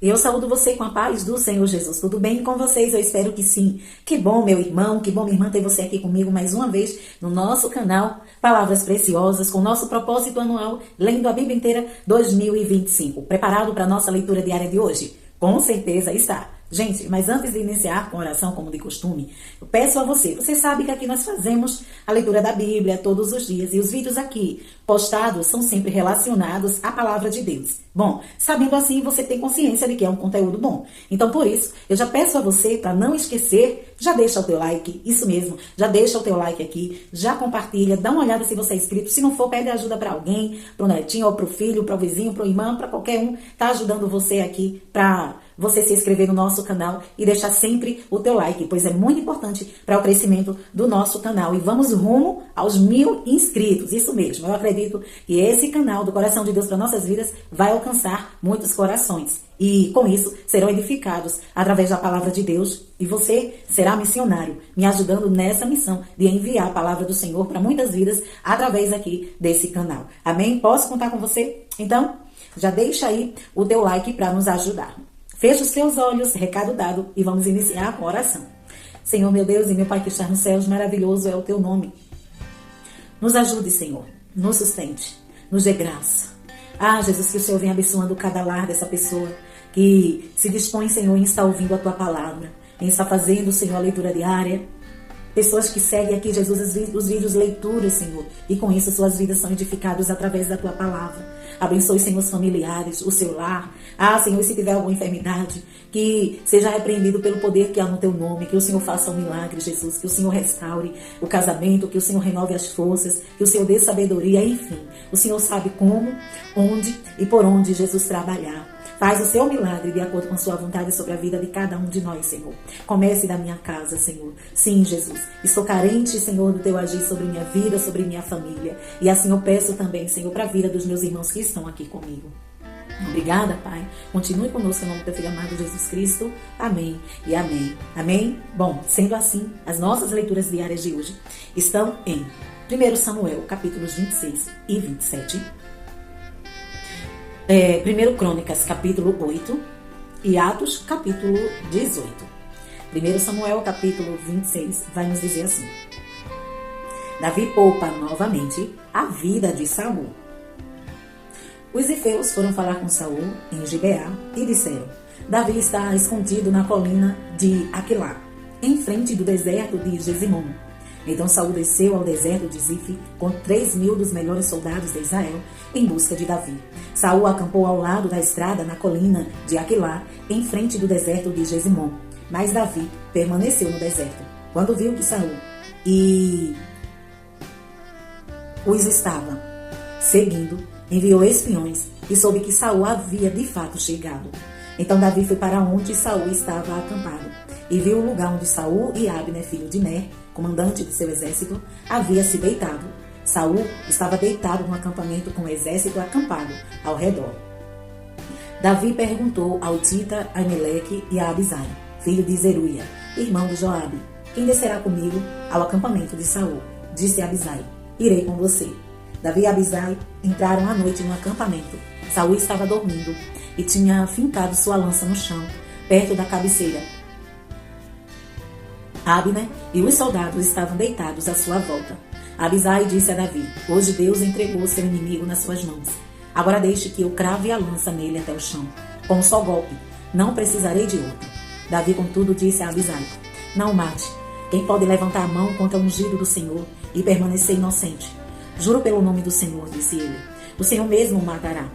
Eu saúdo você com a paz do Senhor Jesus. Tudo bem com vocês? Eu espero que sim. Que bom, meu irmão, que bom, minha irmã, ter você aqui comigo mais uma vez no nosso canal Palavras Preciosas, com o nosso propósito anual, lendo a Bíblia inteira 2025. Preparado para a nossa leitura diária de hoje? Com certeza está. Gente, mas antes de iniciar com oração, como de costume, eu peço a você sabe que aqui nós fazemos a leitura da Bíblia todos os dias e os vídeos aqui postados são sempre relacionados à palavra de Deus. Bom, sabendo assim, você tem consciência de que é um conteúdo bom. Então, por isso, eu já peço a você, para não esquecer, já deixa o teu like, isso mesmo, já deixa o teu like aqui, já compartilha, dá uma olhada se você é inscrito, se não for, pede ajuda para alguém, para o netinho, ou para o filho, para o vizinho, para o irmão, para qualquer um, tá ajudando você aqui para você se inscrever no nosso canal e deixar sempre o teu like, pois é muito importante para o crescimento do nosso canal. E vamos rumo aos 1000 inscritos, isso mesmo. Eu acredito que esse canal do Coração de Deus para nossas vidas vai alcançar muitos corações. E com isso serão edificados através da palavra de Deus. E você será missionário, me ajudando nessa missão de enviar a palavra do Senhor para muitas vidas através aqui desse canal. Amém? Posso contar com você? Então, já deixa aí o teu like para nos ajudar. Feche os teus olhos, recado dado, e vamos iniciar com a oração. Senhor, meu Deus e meu Pai que está nos céus, maravilhoso é o teu nome. Nos ajude, Senhor, nos sustente, nos dê graça. Ah, Jesus, que o Senhor venha abençoando cada lar dessa pessoa que se dispõe, Senhor, em estar ouvindo a tua palavra, em estar fazendo, Senhor, a leitura diária. Pessoas que seguem aqui, Jesus, os vídeos leituras, Senhor, e com isso suas vidas são edificadas através da tua palavra. Abençoe, Senhor, os familiares, o seu lar. Ah, Senhor, e se tiver alguma enfermidade, que seja repreendido pelo poder que há no teu nome, que o Senhor faça um milagre, Jesus, que o Senhor restaure o casamento, que o Senhor renove as forças, que o Senhor dê sabedoria, enfim. O Senhor sabe como, onde e por onde Jesus trabalhar. Faz o seu milagre de acordo com a sua vontade sobre a vida de cada um de nós, Senhor. Comece da minha casa, Senhor. Sim, Jesus. Estou carente, Senhor, do teu agir sobre minha vida, sobre minha família. E assim eu peço também, Senhor, para a vida dos meus irmãos que estão aqui comigo. Obrigada, Pai. Continue conosco em nome do teu filho amado Jesus Cristo. Amém e amém. Amém? Bom, sendo assim, as nossas leituras diárias de hoje estão em 1 Samuel, capítulos 26 e 27. 1 Crônicas, capítulo 8 e Atos, capítulo 18. 1 Samuel, capítulo 26, vai nos dizer assim: Davi poupa novamente a vida de Saul. Os efeus foram falar com Saul em Gibeá e disseram: Davi está escondido na colina de Aquilá, em frente do deserto de Gesimom. Então Saul desceu ao deserto de Zif com 3.000 dos melhores soldados de Israel em busca de Davi. Saul acampou ao lado da estrada na colina de Aquilá, em frente do deserto de Gesimom. Mas Davi permaneceu no deserto. Quando viu que Saul os estava seguindo, enviou espiões e soube que Saul havia de fato chegado. Então Davi foi para onde Saul estava acampado e viu o lugar onde Saul e Abner, filho de Ner, comandante de seu exército, havia se deitado. Saul estava deitado no acampamento com o exército acampado ao redor. Davi perguntou ao Tita, Aimeleque e a Abisai, filho de Zeruia, irmão de Joabe: quem descerá comigo ao acampamento de Saul? Disse Abisai: irei com você. Davi e Abisai entraram à noite no acampamento. Saul estava dormindo e tinha fincado sua lança no chão, perto da cabeceira. Abner e os soldados estavam deitados à sua volta. Abisai disse a Davi: hoje Deus entregou seu inimigo nas suas mãos. Agora deixe que eu crave a lança nele até o chão. Com um só golpe, não precisarei de outro. Davi, contudo, disse a Abisai: não o mate. Quem pode levantar a mão contra o ungido do Senhor e permanecer inocente? Juro pelo nome do Senhor, disse ele, o Senhor mesmo o matará.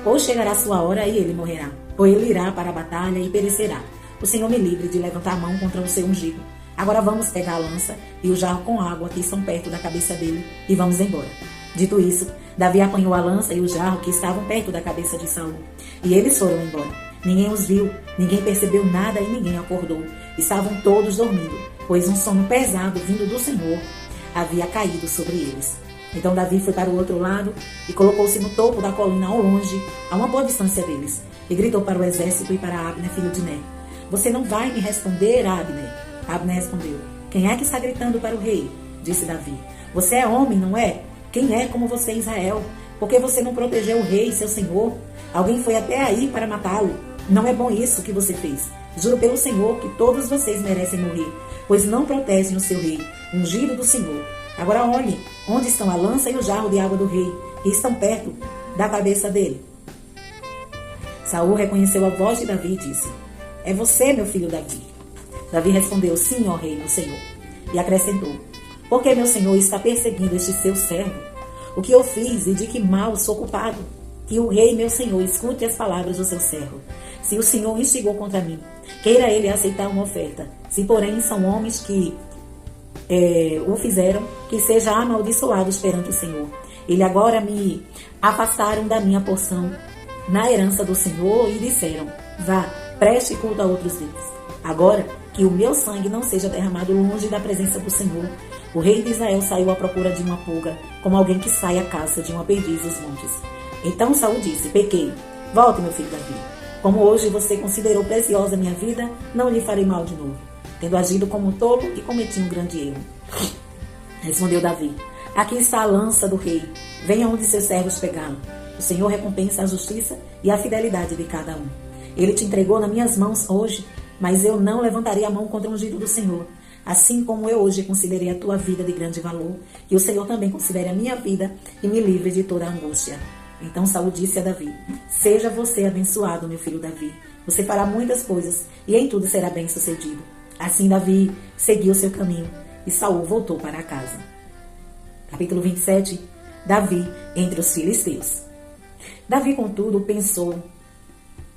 Ou chegará sua hora e ele morrerá, ou ele irá para a batalha e perecerá. O Senhor me livre de levantar a mão contra o seu ungido. Agora vamos pegar a lança e o jarro com água que estão perto da cabeça dele e vamos embora. Dito isso, Davi apanhou a lança e o jarro que estavam perto da cabeça de Saul. E eles foram embora. Ninguém os viu, ninguém percebeu nada e ninguém acordou. Estavam todos dormindo, pois um sono pesado vindo do Senhor havia caído sobre eles. Então Davi foi para o outro lado e colocou-se no topo da colina ao longe, a uma boa distância deles, e gritou para o exército e para Abner, filho de Ner: você não vai me responder, Abner? Abner respondeu: quem é que está gritando para o rei? Disse Davi: você é homem, não é? Quem é como você, Israel? Por que você não protegeu o rei, seu senhor? Alguém foi até aí para matá-lo. Não é bom isso que você fez. Juro pelo Senhor que todos vocês merecem morrer, pois não protegem o seu rei, ungido do Senhor. Agora olhe, onde estão a lança e o jarro de água do rei, que estão perto da cabeça dele. Saul reconheceu a voz de Davi e disse: é você, meu filho Davi? Davi respondeu: sim, ó rei, meu senhor. E acrescentou: por que meu senhor está perseguindo este seu servo? O que eu fiz e de que mal sou culpado? Que o rei, meu senhor, escute as palavras do seu servo. Se o Senhor instigou contra mim, queira ele aceitar uma oferta. Se, porém, são homens que o fizeram, que seja amaldiçoados perante o Senhor. Ele agora me afastaram da minha porção na herança do Senhor e disseram: vá, preste culto a outros deuses. Agora, que o meu sangue não seja derramado longe da presença do Senhor. O rei de Israel saiu à procura de uma pulga, como alguém que sai à caça de uma perdiz dos montes. Então Saul disse: pequei, volte, meu filho Davi. Como hoje você considerou preciosa minha vida, não lhe farei mal de novo, tendo agido como um tolo e cometi um grande erro. Respondeu Davi: aqui está a lança do rei, venha onde seus servos pegá-la. O Senhor recompensa a justiça e a fidelidade de cada um. Ele te entregou nas minhas mãos hoje, mas eu não levantarei a mão contra o ungido do Senhor. Assim como eu hoje considerei a tua vida de grande valor, que o Senhor também considere a minha vida e me livre de toda a angústia. Então Saul disse a Davi: seja você abençoado, meu filho Davi. Você fará muitas coisas e em tudo será bem-sucedido. Assim Davi seguiu seu caminho e Saul voltou para casa. Capítulo 27. Davi entre os filisteus. Davi, contudo, pensou: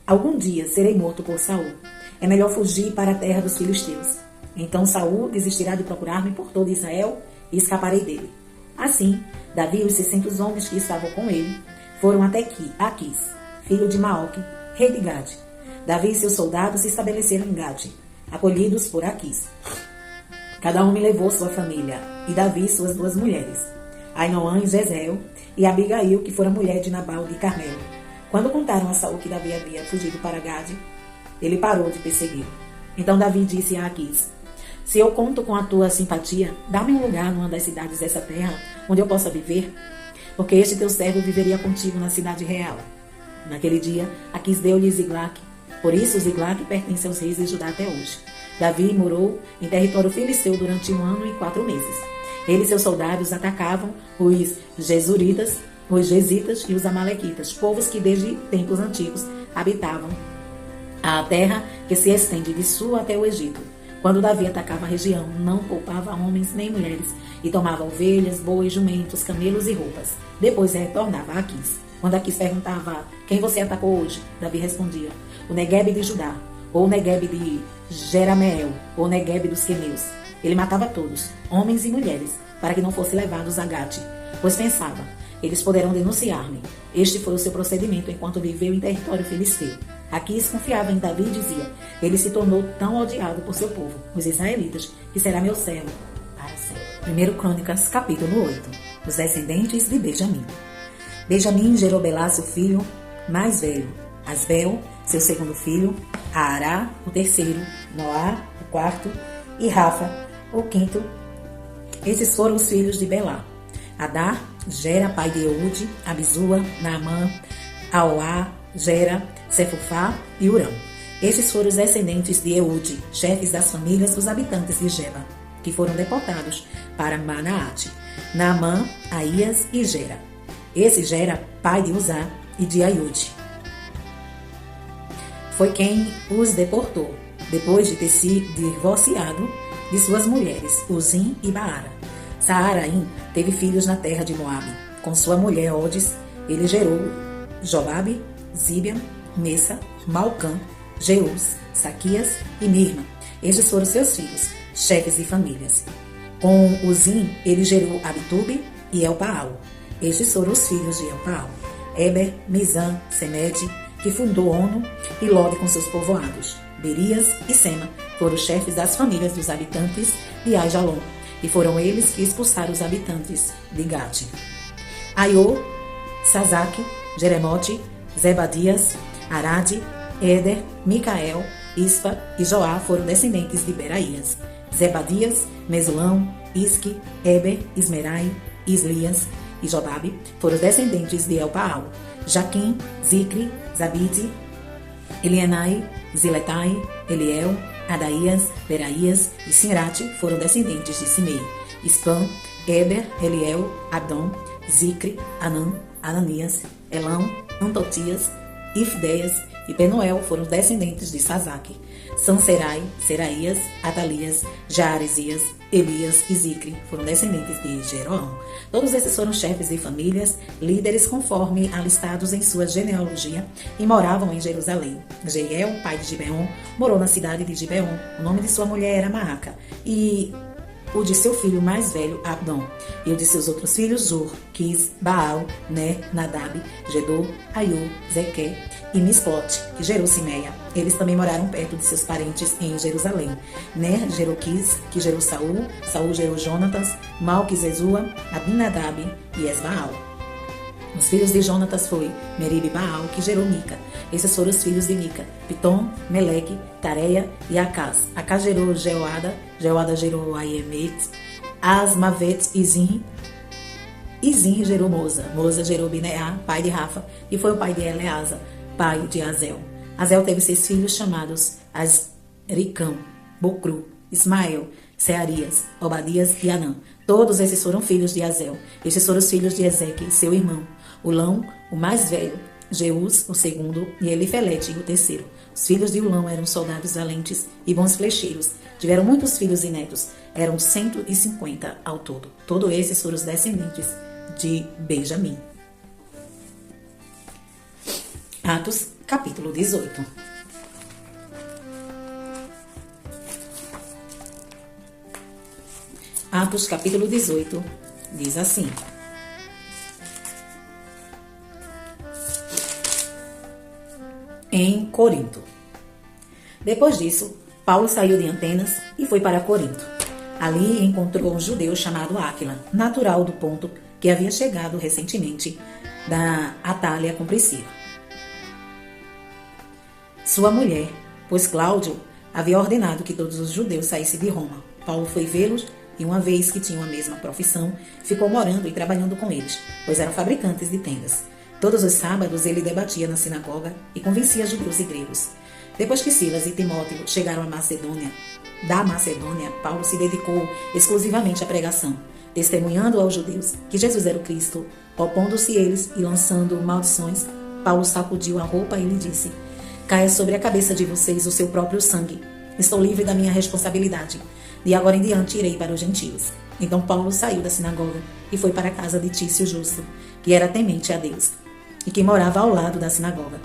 algum dia serei morto por Saul. É melhor fugir para a terra dos filisteus. Então Saul desistirá de procurar-me por todo Israel e escaparei dele. Assim, Davi e os 600 homens que estavam com ele foram até Aquis, filho de Maoque, rei de Gade. Davi e seus soldados se estabeleceram em Gade, acolhidos por Aquis. Cada homem levou sua família, e Davi suas 2 mulheres, Ainoã e Jezeel, e Abigail, que fora mulher de Nabal de Carmelo. Quando contaram a Saul que Davi havia fugido para Gade, ele parou de persegui-lo. Então Davi disse a Aquis: se eu conto com a tua simpatia, dá-me um lugar numa das cidades dessa terra, onde eu possa viver, porque este teu servo viveria contigo na cidade real. Naquele dia, Aquis deu-lhe Ziglac. Por isso, Ziglac pertence aos reis de Judá até hoje. Davi morou em território filisteu durante 1 ano e 4 meses. Ele e seus soldados atacavam os Gesuritas, os Gesitas e os Amalequitas, povos que desde tempos antigos habitavam a terra que se estende de sul até o Egito. Quando Davi atacava a região, não poupava homens nem mulheres, e tomava ovelhas, bois, jumentos, camelos e roupas. Depois retornava a Aquis. Quando Aquis perguntava: quem você atacou hoje? Davi respondia: o Neguebe de Judá, ou o Neguebe de Jerameel, ou o Neguebe dos Queneus. Ele matava todos, homens e mulheres, para que não fossem levados a Gate, pois pensava: eles poderão denunciar-me. Este foi o seu procedimento enquanto viveu em território filisteu. Aquis confiava em Davi e dizia: ele se tornou tão odiado por seu povo, os israelitas, que será meu servo para sempre. 1 Crônicas, capítulo 8. Os descendentes de Benjamim. Benjamim gerou Belá, seu filho mais velho, Asbel, seu segundo filho, Aará, o terceiro, Noá, o quarto, e Rafa, o quinto. Esses foram os filhos de Belá. Adar, Gera, pai de Eude, Abizua, Naamã, Aoá, Gera, Sefufá e Urão. Estes foram os descendentes de Eude, chefes das famílias dos habitantes de Geba, que foram deportados para Manaate, Naamã, Aías e Gera. Esse Gera, pai de Uzá e de Aiude, foi quem os deportou, depois de ter se divorciado de suas mulheres, Uzim e Baara. Saaraim teve filhos na terra de Moabe. Com sua mulher Odes, ele gerou Jobabe, Zibiam, Messa, Malcã, Jeus, Saquias e Mirma. Estes foram seus filhos, chefes de famílias. Com Uzim, ele gerou Abitube e Elpaal. Estes foram os filhos de Elpaal: Eber, Mizã, Semede, que fundou Ono, e Lode com seus povoados. Berias e Sema foram os chefes das famílias dos habitantes de Aijalon, e foram eles que expulsaram os habitantes de Gate. Aiô, Sazaque, Jeremote, Zebadias, Arade, Éder, Micael, Ispa e Joá foram descendentes de Beraías. Zebadias, Mesulão, Isque, Eber, Ismerai, Islias e Jobabe foram descendentes de Elpaal. Jaquim, Zicre, Zabide, Elienai, Ziletai, Eliel, Adaías, Beraías e Sinrate foram descendentes de Simei. Spam, Eber, Eliel, Abdon, Zicre, Anã, Ananias, Elão, Antotias, Ifdeias e Penuel foram descendentes de Sazaque. Sanserai, Seraías, Atalias, Jaaresias, Elias e Zicre foram descendentes de Jeroão. Todos esses foram chefes de famílias, líderes conforme alistados em sua genealogia e moravam em Jerusalém. Jeiel, pai de Gibeon, morou na cidade de Gibeon. O nome de sua mulher era Maaca e o de seu filho mais velho, Abdon, e o de seus outros filhos, Zur, Quis, Baal, Ner, Nadab, Gedor, Aiu, Zequé e Misplote, que gerou Simeia. Eles também moraram perto de seus parentes em Jerusalém. Ner gerou Quis, que gerou Saul, Saul gerou Jonatas, Malquis-Ezua, Abinadab e Esbaal. Os filhos de Jonatas foi Merib e Baal, que gerou Mica. Esses foram os filhos de Mica: Pitom, Meleque, Tareia e Acaz. Acaz gerou Jeoada, Jeoada gerou Aiemet, Asmavet e Zinri. E Zinri gerou Moza. Moza gerou Bineá, pai de Rafa, e foi o pai de Eleasa, pai de Azel. Azel teve 6 filhos chamados Azricão, Bocru, Ismael, Searias, Obadias e Anã. Todos esses foram filhos de Azel. Estes foram os filhos de Ezeque, seu irmão. Ulão, o mais velho, Jeus, o segundo, e Elifelete, o terceiro. Os filhos de Ulão eram soldados valentes e bons flecheiros. Tiveram muitos filhos e netos. Eram 150 ao todo. Todos esses foram os descendentes de Benjamim. Atos, capítulo 18. Atos, capítulo 18, diz assim: Em Corinto. Depois disso, Paulo saiu de Atenas e foi para Corinto. Ali encontrou um judeu chamado Áquila, natural do Ponto, que havia chegado recentemente da Atália com Priscila, sua mulher, pois Cláudio havia ordenado que todos os judeus saíssem de Roma. Paulo foi vê-los e, uma vez que tinham a mesma profissão, ficou morando e trabalhando com eles, pois eram fabricantes de tendas. Todos os sábados ele debatia na sinagoga e convencia judeus e gregos. Depois que Silas e Timóteo chegaram da Macedônia, Paulo se dedicou exclusivamente à pregação, testemunhando aos judeus que Jesus era o Cristo. Opondo-se eles e lançando maldições, Paulo sacudiu a roupa e lhe disse: Caia sobre a cabeça de vocês o seu próprio sangue. Estou livre da minha responsabilidade. De agora em diante irei para os gentios. Então Paulo saiu da sinagoga e foi para a casa de Tício Justo, que era temente a Deus, e que morava ao lado da sinagoga.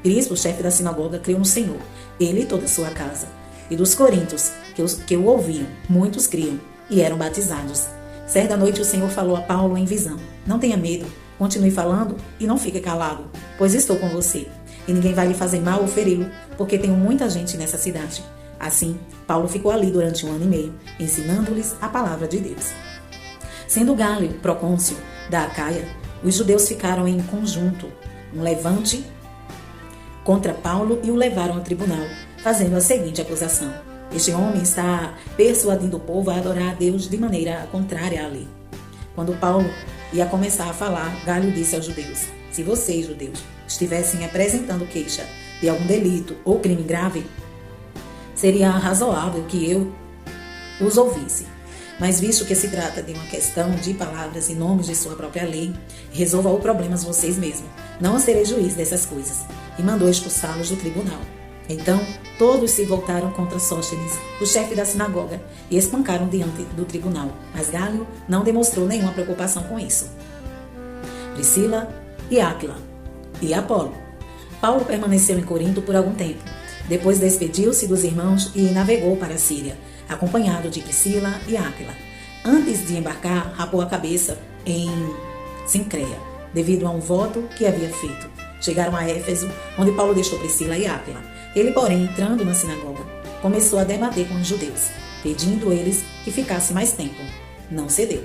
Crispo, chefe da sinagoga, creu no Senhor, ele e toda a sua casa. E dos coríntios, que o ouviam, muitos criam e eram batizados. Certa noite o Senhor falou a Paulo em visão: Não tenha medo, continue falando e não fique calado, pois estou com você. E ninguém vai lhe fazer mal ou feri-lo, porque tenho muita gente nessa cidade. Assim, Paulo ficou ali durante 1 ano e meio, ensinando-lhes a palavra de Deus. Sendo Gálio procônsul da Acaia, os judeus ficaram em conjunto, um levante contra Paulo e o levaram ao tribunal, fazendo a seguinte acusação: Este homem está persuadindo o povo a adorar a Deus de maneira contrária à lei. Quando Paulo ia começar a falar, Gálio disse aos judeus: Se vocês, judeus, estivessem apresentando queixa de algum delito ou crime grave, seria razoável que eu os ouvisse. Mas visto que se trata de uma questão de palavras e nomes de sua própria lei, resolva o problema vocês mesmos. Não serei juiz dessas coisas. E mandou expulsá-los do tribunal. Então, todos se voltaram contra Sóstenes, o chefe da sinagoga, e espancaram diante do tribunal. Mas Gálio não demonstrou nenhuma preocupação com isso. Priscila e Áquila e Apolo. Paulo permaneceu em Corinto por algum tempo. Depois despediu-se dos irmãos e navegou para a Síria, acompanhado de Priscila e Áquila. Antes de embarcar, rapou a cabeça em Sincreia, devido a um voto que havia feito. Chegaram a Éfeso, onde Paulo deixou Priscila e Áquila. Ele, porém, entrando na sinagoga, começou a debater com os judeus, pedindo eles que ficasse mais tempo. Não cedeu.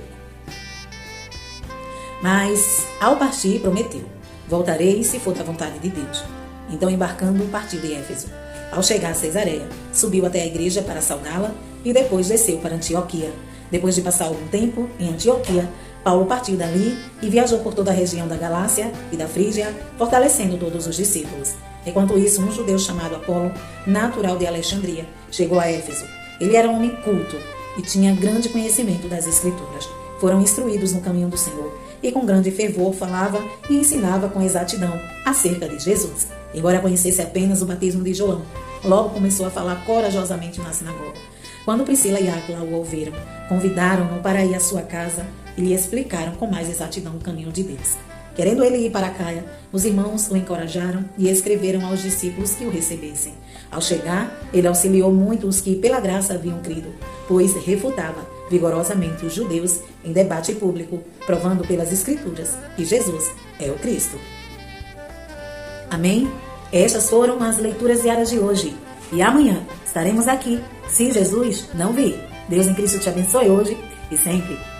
Mas, ao partir, prometeu: Voltarei se for da vontade de Deus. Então, embarcando, partiu de Éfeso. Ao chegar a Cesareia, subiu até a igreja para saudá-la e depois desceu para Antioquia. Depois de passar algum tempo em Antioquia, Paulo partiu dali e viajou por toda a região da Galácia e da Frígia, fortalecendo todos os discípulos. Enquanto isso, um judeu chamado Apolo, natural de Alexandria, chegou a Éfeso. Ele era um homem culto e tinha grande conhecimento das Escrituras. Foram instruídos no caminho do Senhor e com grande fervor falava e ensinava com exatidão acerca de Jesus. Embora conhecesse apenas o batismo de João, logo começou a falar corajosamente na sinagoga. Quando Priscila e Áquila o ouviram, convidaram-no para ir à sua casa e lhe explicaram com mais exatidão o caminho de Deus. Querendo ele ir para Caia, os irmãos o encorajaram e escreveram aos discípulos que o recebessem. Ao chegar, ele auxiliou muito os que pela graça haviam crido, pois refutava vigorosamente os judeus em debate público, provando pelas Escrituras que Jesus é o Cristo. Amém? Estas foram as leituras diárias de hoje. E amanhã estaremos aqui, se Jesus não vir. Deus em Cristo te abençoe hoje e sempre.